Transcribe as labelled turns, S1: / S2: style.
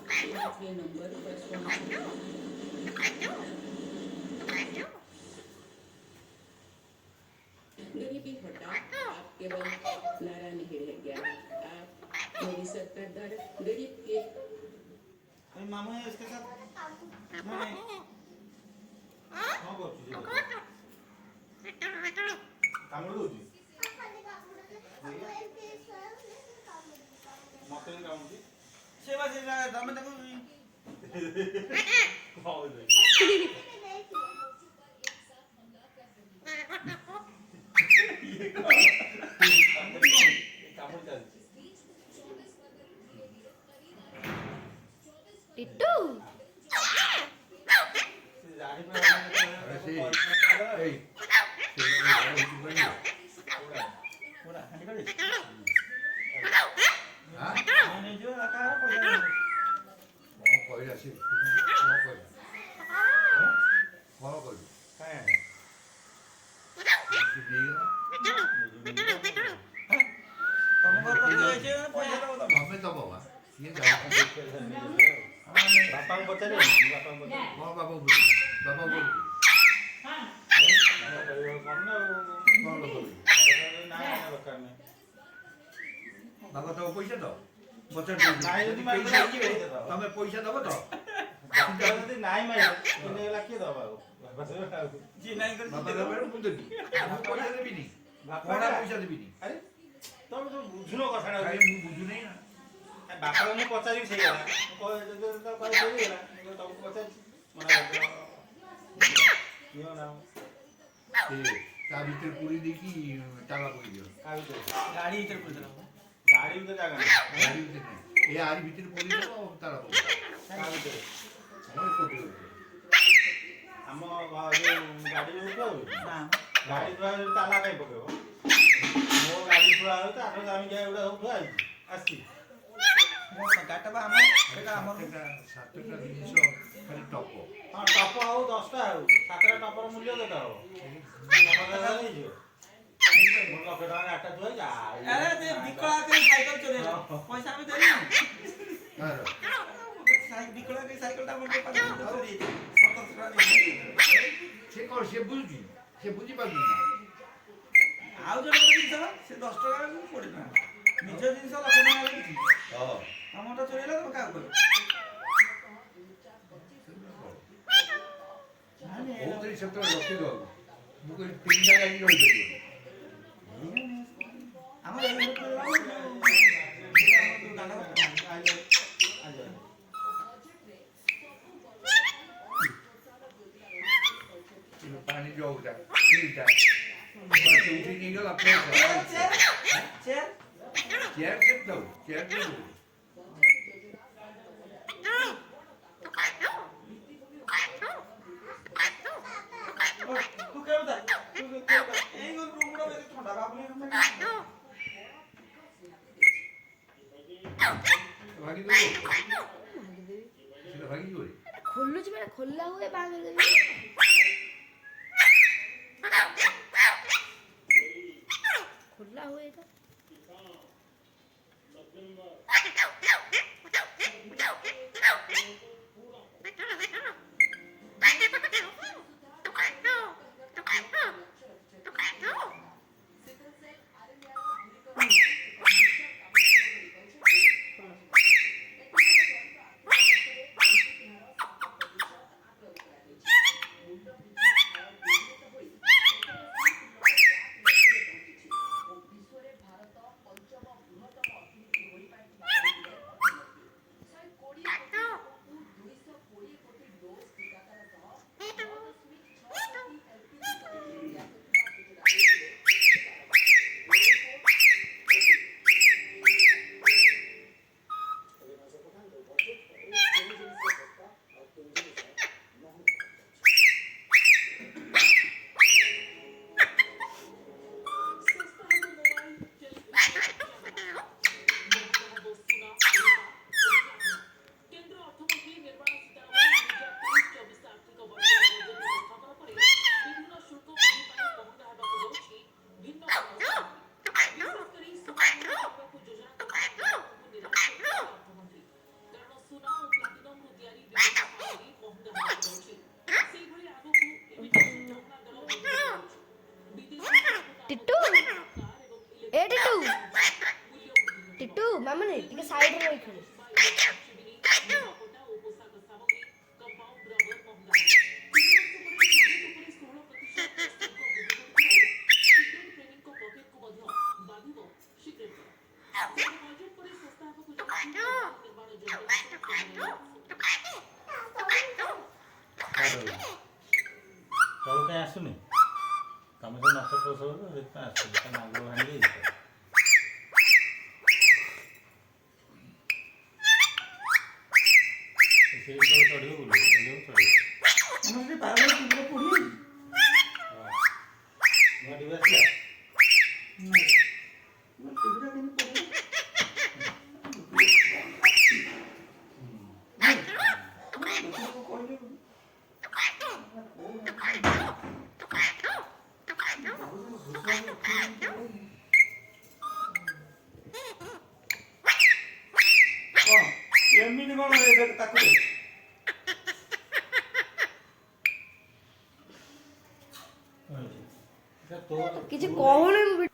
S1: ये number first one गरीबी हटा आप केवल नारा नहीं रह गया आप मेरी सरकार गरीब के
S2: मामू है इसके साथ नहीं कौन करछी कामड़ होची मते कामड़ी सेवा से तमे ताको कौन दे ये कामड़ चलची
S3: टिट्टू
S2: गाड़ी में पूरा हंडी कर हां मैंने जो रखा है कोई ऐसी कोई काय तुमको तो ऐसे पैसा दो तो हमें तो बाबा ये बापा को बता दे बापा को हां बाबा बोल हां बाबा तो पैसा दो बचत नाही যদি पैसा की भेट दो तमे पैसा दबो तो बाबा যদি নাই माय किने लाखी दो बाबा जी नाही कर बाबा बाबा मुंड दी पैसा देबी नी बापा पैसा देबी नी अरे तमे तो बुझुनो कथाडा मु बुझु नै ना बापा ने पचारि छै गला को तो कर देबी गला तो पचारि मना यो ना ए ता भीतर पूरी देखी टाका पड़ी दियो का भीतर गाड़ी भीतर पूरी दो गाड़ी भीतर जागा गाड़ी भीतर नहीं ये आरी भीतर पूरी दो तारा का भीतर हम कोटी हम गाड़ी में को ना गाड़ी द्वारा ताला काई पकेबो मो गाड़ी थोड़ा हो त आरो आमी जाय उडा हो आई आसी मो गाटबा हम एटा हमर सातटा जिनिस खाली टप हां टप हो 10 टा हो सातटा टपर मूल्य केटा हो टपर नहीं जो मोर लखटा आटा दुई जा अरे ते बिकला के साइकिल चोरे पैसा में देनी हां साइकिल बिकला के साइकिल ता मोर पास चोरी 17 टा से कोन से बुझी पाबी ना आउ जण जिनिस से 10 टका पड़ी ना निज जिनिस लख ना लागी हां हमटा चोरीला तो का कर बहुत ही सत्र रखी दो मुको तीन जगह ही रही दे हम ये पानी जो होता ठीक है बस उठी निकल अपने चेयर दो तू क्या बता এই রুমটা বেশি ঠান্ডা বাবুলে भागी दो सीधा भागी जोरे
S3: खोल्लो जी मेरा खोला हुआ है बांध दे खोला हुआ है इधर ମାମୁନି ଟିକେ ସାଇଡରେ ରହି ଖେଳେ।
S4: ତଳୁ କାହିଁ ଆସୁନି? ତମେ ତ ନଷ୍ଟ କରିଛ ସେଥିପାଇଁ ଆସୁନି, ତା ନାଙ୍ଗ ଭାଙ୍ଗି ଯାଇଛି। ସେଇ ଚଢ଼ିବ ବୁଲିବ ଚଢ଼ିବ।
S2: ଆମର ପାଗଳ କୁକୁର ପଡ଼ିବ।
S4: ନୂଆ ଟିଭି ଆସିଲା?
S2: ଟିଭିଟା କେମିତି ପଡ଼ିବ?
S4: ଏମିତି କ'ଣ ତାକୁ
S3: କିଛି କହୁନି।